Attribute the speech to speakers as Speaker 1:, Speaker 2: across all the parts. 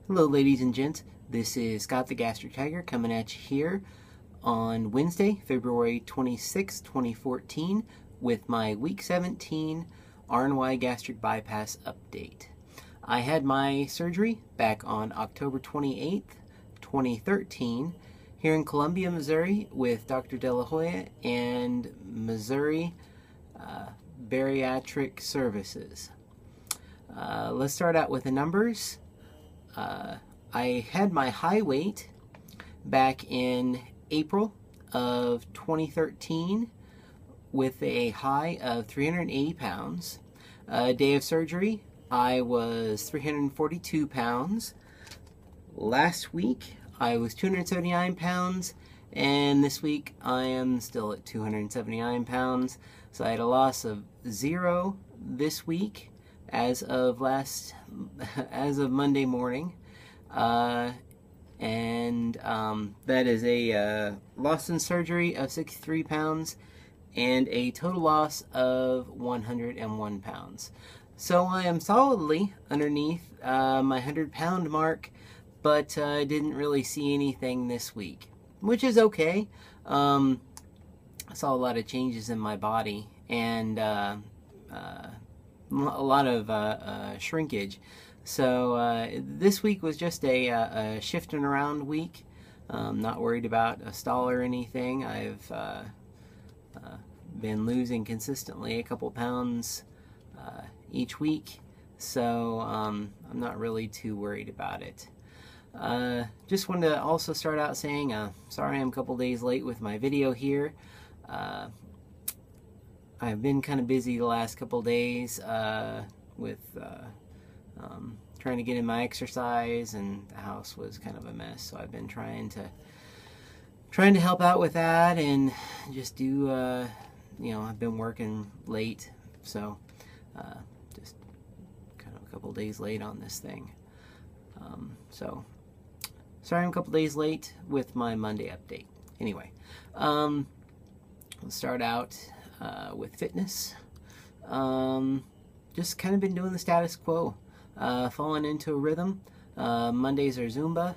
Speaker 1: Hello ladies and gents, this is Scott the Gastric Tiger coming at you here on Wednesday, February 26, 2014 with my week 17 RNY Gastric Bypass update. I had my surgery back on October 28th, 2013 here in Columbia, Missouri with Dr. De La Hoya and Missouri Bariatric Services. Let's start out with the numbers. I had my high weight back in April of 2013 with a high of 380 pounds. Day of surgery, I was 342 pounds. Last week, I was 279 pounds, and this week I am still at 279 pounds. So I had a loss of 0 this week as of Monday morning. That is a loss in surgery of 63 pounds and a total loss of 101 pounds. So I am solidly underneath my 100-pound mark, but I didn't really see anything this week, which is okay. I saw a lot of changes in my body and a lot of shrinkage. So this week was just a shifting around week. Not worried about a stall or anything. I've been losing consistently a couple pounds each week, so I'm not really too worried about it. Just wanted to also start out saying sorry I'm a couple days late with my video here. I've been kind of busy the last couple days with trying to get in my exercise, and the house was kind of a mess, so I've been trying to help out with that and just do you know, I've been working late, so just kind of a couple days late on this thing. So sorry I'm a couple days late with my Monday update. Anyway, let's start out with fitness. Just kind of been doing the status quo, falling into a rhythm. Mondays are Zumba.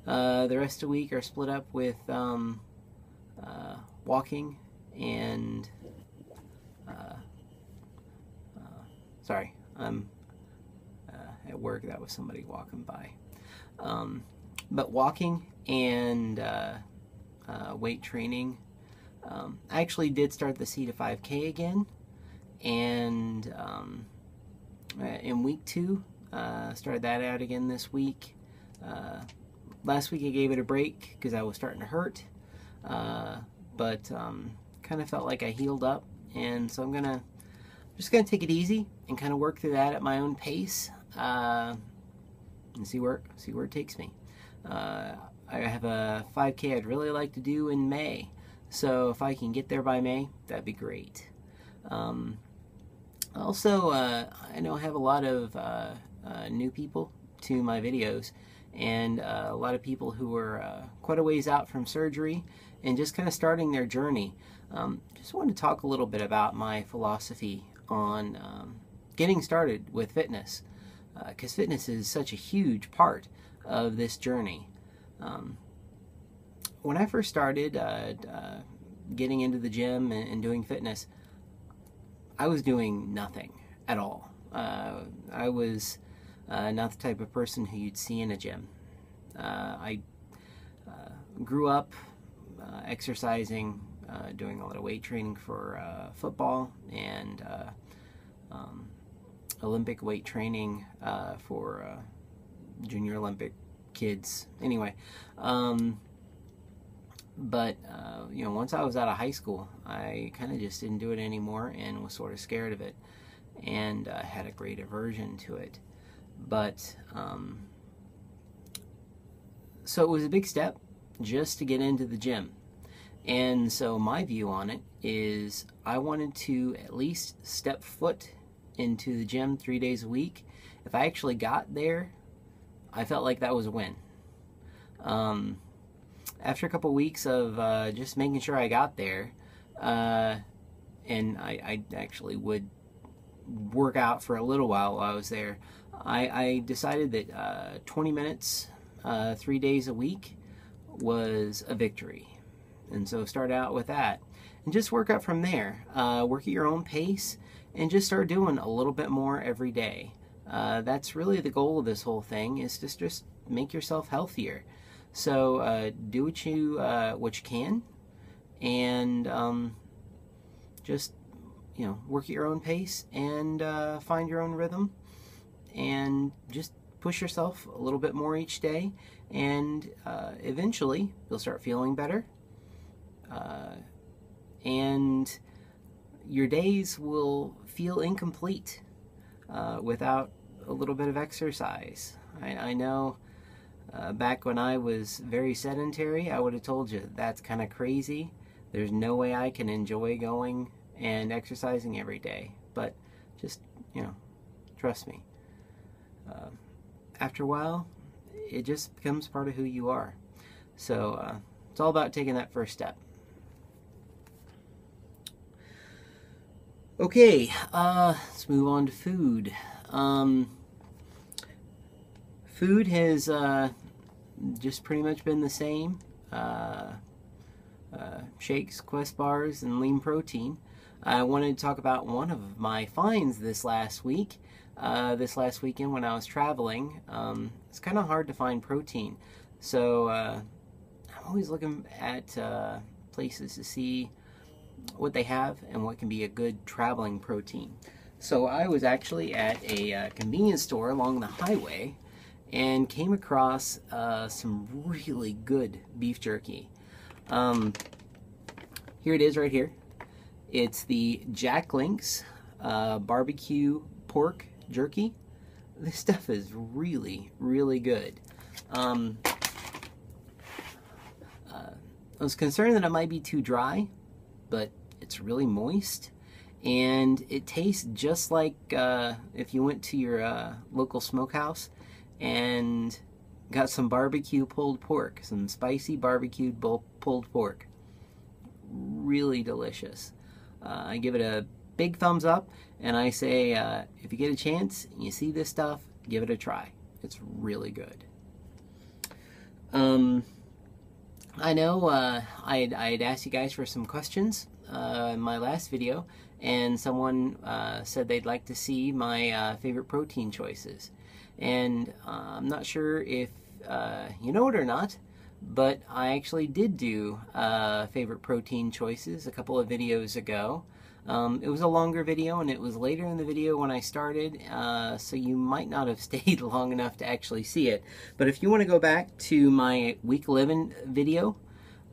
Speaker 1: The rest of the week are split up with walking and sorry, I'm at work. That was somebody walking by. But walking and weight training. I actually did start the C to 5K again, and in week 2 started that out again this week. Last week I gave it a break because I was starting to hurt, but kind of felt like I healed up, and so I'm just gonna take it easy and kind of work through that at my own pace and see where it takes me. I have a 5K I'd really like to do in May, so if I can get there by May, that'd be great. Also, I know I have a lot of new people to my videos, and a lot of people who are quite a ways out from surgery and just kind of starting their journey. Just wanted to talk a little bit about my philosophy on getting started with fitness, because fitness is such a huge part of this journey. When I first started getting into the gym and doing fitness, I was doing nothing at all. I was not the type of person who you'd see in a gym. I grew up exercising, doing a lot of weight training for football and Olympic weight training for junior Olympic kids. Anyway, but you know, once I was out of high school, I kind of just didn't do it anymore and was sort of scared of it, and had a great aversion to it. But so it was a big step just to get into the gym, and so my view on it is I wanted to at least step foot into the gym 3 days a week. If I actually got there, I felt like that was a win. After a couple weeks of just making sure I got there, and I actually would work out for a little while I was there, I decided that 20 minutes 3 days a week was a victory. And so start out with that. And just work up from there. Work at your own pace and just start doing a little bit more every day. That's really the goal of this whole thing, is just make yourself healthier. So do what you can, and just work at your own pace and find your own rhythm, and just push yourself a little bit more each day, and eventually you'll start feeling better, and your days will feel incomplete without a little bit of exercise. I know back when I was very sedentary, I would have told you that's kind of crazy. There's no way I can enjoy going and exercising every day. But just, trust me. After a while, it just becomes part of who you are. So it's all about taking that first step. Okay, let's move on to food. Food has just pretty much been the same. Shakes, Quest bars, and lean protein. I wanted to talk about one of my finds this last week. This last weekend when I was traveling, it's kind of hard to find protein. So I'm always looking at places to see what they have and what can be a good traveling protein. So I was actually at a convenience store along the highway and came across some really good beef jerky. Here it is right here. It's the Jack Link's barbecue pork jerky. This stuff is really, really good. I was concerned that it might be too dry, but it's really moist, and it tastes just like if you went to your local smokehouse and got some barbecue pulled pork, some spicy barbecued pulled pork. Really delicious. I give it a big thumbs up, and I say if you get a chance and you see this stuff, give it a try. It's really good. I know I had asked you guys for some questions in my last video, and someone said they'd like to see my favorite protein choices. And I'm not sure if you know it or not, but I actually did do favorite protein choices a couple of videos ago. It was a longer video, and it was later in the video when I started, so you might not have stayed long enough to actually see it. But if you want to go back to my week 11 video,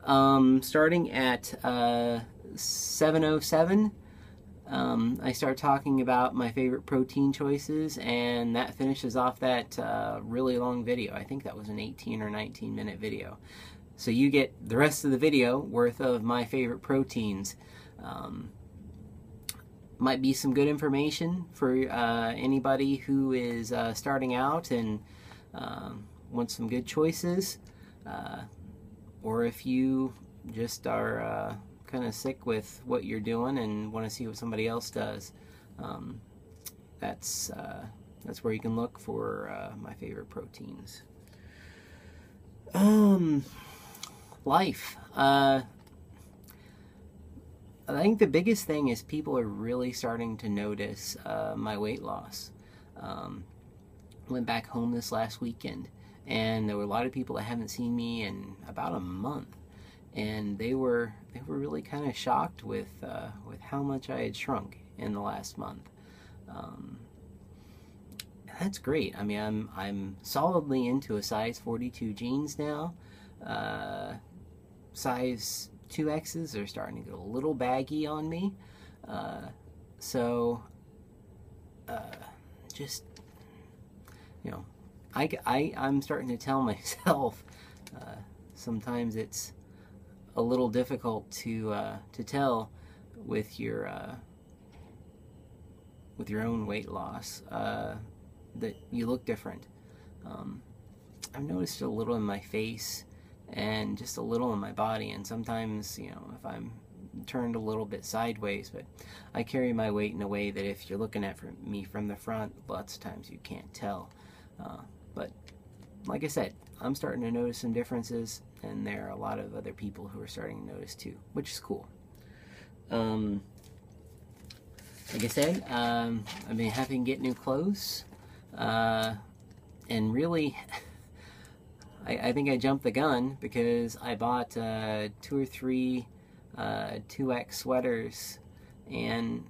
Speaker 1: starting at 7:07, I start talking about my favorite protein choices, and that finishes off that really long video. I think that was an 18 or 19 minute video. So you get the rest of the video worth of my favorite proteins. Might be some good information for anybody who is starting out and wants some good choices, or if you just are kind of sick with what you're doing and want to see what somebody else does. That's where you can look for my favorite proteins. Life. I think the biggest thing is people are really starting to notice my weight loss. Went back home this last weekend, and there were a lot of people that haven't seen me in about a month, and they were really kind of shocked with how much I had shrunk in the last month. That's great. I mean, I'm solidly into a size 42 jeans now. Size 2X's are starting to get a little baggy on me. Just, I'm starting to tell myself sometimes it's a little difficult to tell with your own weight loss that you look different. I've noticed it a little in my face and just a little in my body, and sometimes if I'm turned a little bit sideways, but I carry my weight in a way that if you're looking at me from the front, lots of times you can't tell. But like I said, I'm starting to notice some differences, and there are a lot of other people who are starting to notice too, which is cool. Like I said, I've been having to get new clothes, and really, I think I jumped the gun because I bought 2 or 3 2X sweaters, and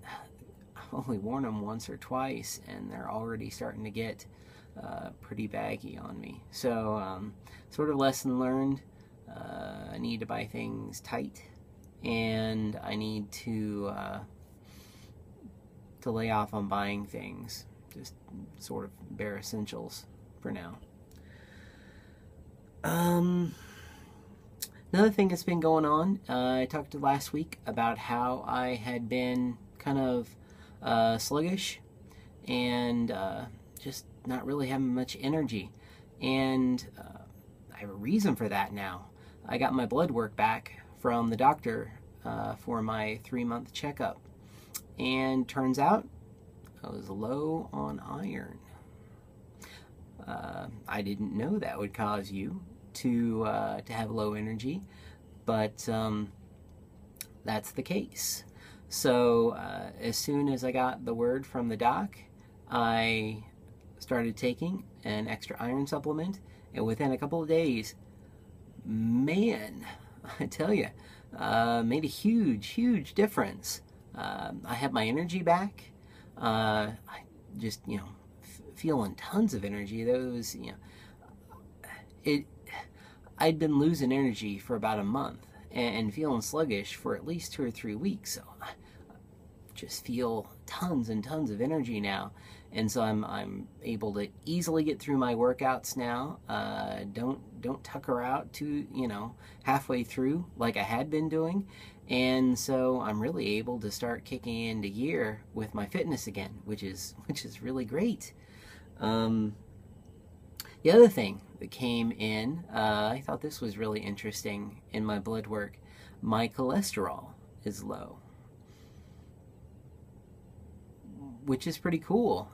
Speaker 1: I've only worn them once or twice, and they're already starting to get pretty baggy on me. So sort of lesson learned. I need to buy things tight, and I need to lay off on buying things, just sort of bare essentials for now. Another thing that's been going on, I talked last week about how I had been kind of sluggish and just not really having much energy, and I have a reason for that now. I got my blood work back from the doctor for my 3-month checkup, and turns out I was low on iron. I didn't know that would cause you to have low energy, but that's the case. So as soon as I got the word from the doc, I started taking an extra iron supplement, and within a couple of days, man, I tell you, made a huge difference. I have my energy back. I just, feeling tons of energy. Those, I'd been losing energy for about a month and feeling sluggish for at least 2 or 3 weeks. So I just feel tons and tons of energy now, and so I'm able to easily get through my workouts now. Don't tucker out to halfway through like I had been doing, and so I'm really able to start kicking into gear with my fitness again, which is really great. The other thing that came in, I thought this was really interesting in my blood work. My cholesterol is low, which is pretty cool.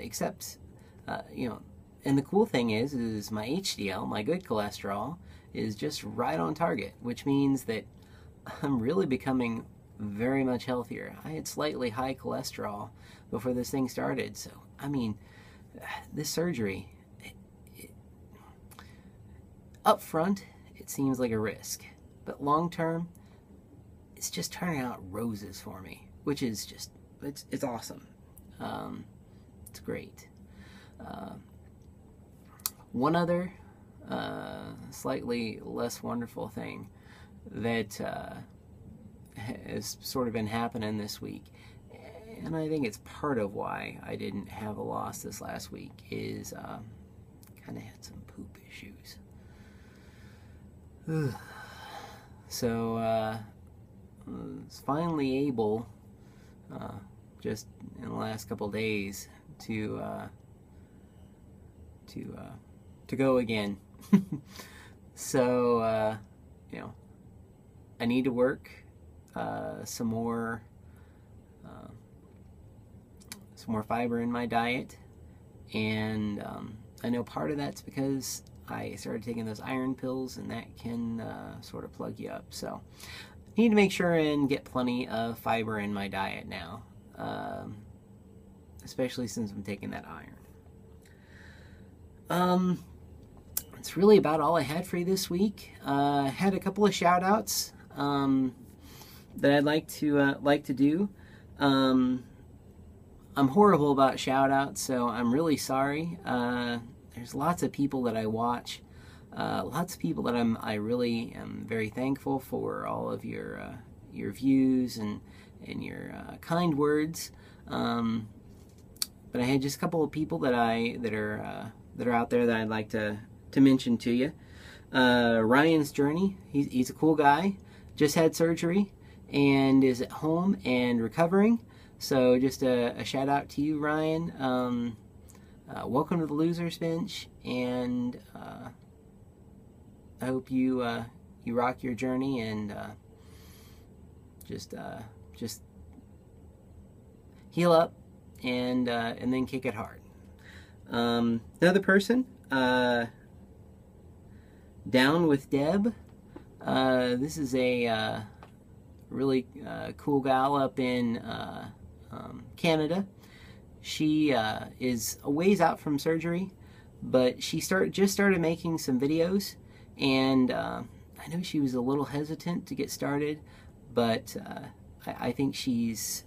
Speaker 1: Except, and the cool thing is my HDL, my good cholesterol, is just right on target, which means that I'm really becoming very much healthier. I had slightly high cholesterol before this thing started, so I mean, this surgery, up front, it seems like a risk, but long term, it's just turning out roses for me, which is just, it's awesome. It's great. One other slightly less wonderful thing that has sort of been happening this week, and I think it's part of why I didn't have a loss this last week, is kind of had some poop issues. So I was finally able, just in the last couple of days, to go again. So I need to work some more fiber in my diet, and I know part of that's because I started taking those iron pills, and that can sort of plug you up. So I need to make sure and get plenty of fiber in my diet now, especially since I'm taking that iron. It's really about all I had for you this week. I had a couple of shout outs that I'd like to do. I'm horrible about shout outs, so I'm really sorry. There's lots of people that I watch, lots of people that I really am very thankful for all of your views and your kind words. But I had just a couple of people that are out there that I'd like to mention to you. Ryan's Journey. He's a cool guy. Just had surgery and is at home and recovering. So just a shout out to you, Ryan. Welcome to the Losers Bench, and I hope you rock your journey and just heal up and then kick it hard. Another person, Down with Deb. This is a really cool gal up in Canada. She is a ways out from surgery, but she just started making some videos, and I know she was a little hesitant to get started, but I think she's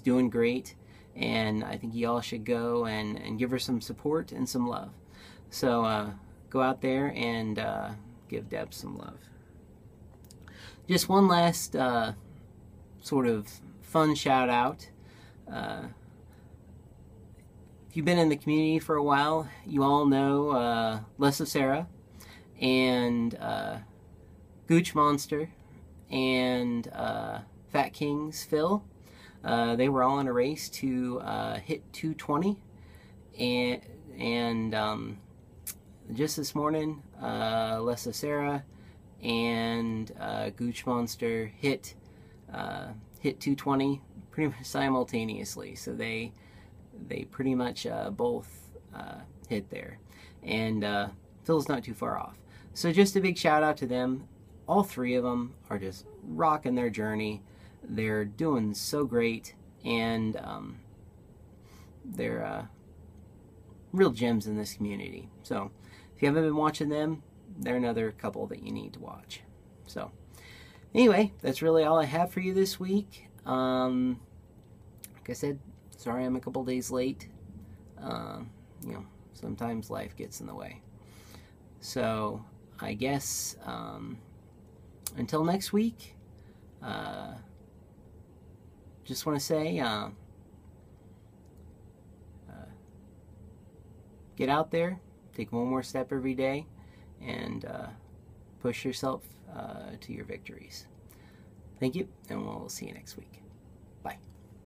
Speaker 1: doing great, and I think y'all should go and give her some support and some love. So go out there and give Deb some love. Just one last sort of fun shout out. If you've been in the community for a while, you all know Lessa Sarah and Gooch Monster and Fat Kings Phil. They were all in a race to hit 220, and just this morning, Lessa Sarah and Gooch Monster hit 220 pretty much simultaneously. So they pretty much both hit there, and Phil's not too far off. So just a big shout out to them. All three of them are just rocking their journey. They're doing so great, and they're real gems in this community. So if you haven't been watching them, they're another couple that you need to watch. So anyway, that's really all I have for you this week. Like I said, sorry I'm a couple days late. You know, sometimes life gets in the way. So I guess until next week, just want to say, get out there, take one more step every day, and push yourself to your victories. Thank you, and we'll see you next week. Bye.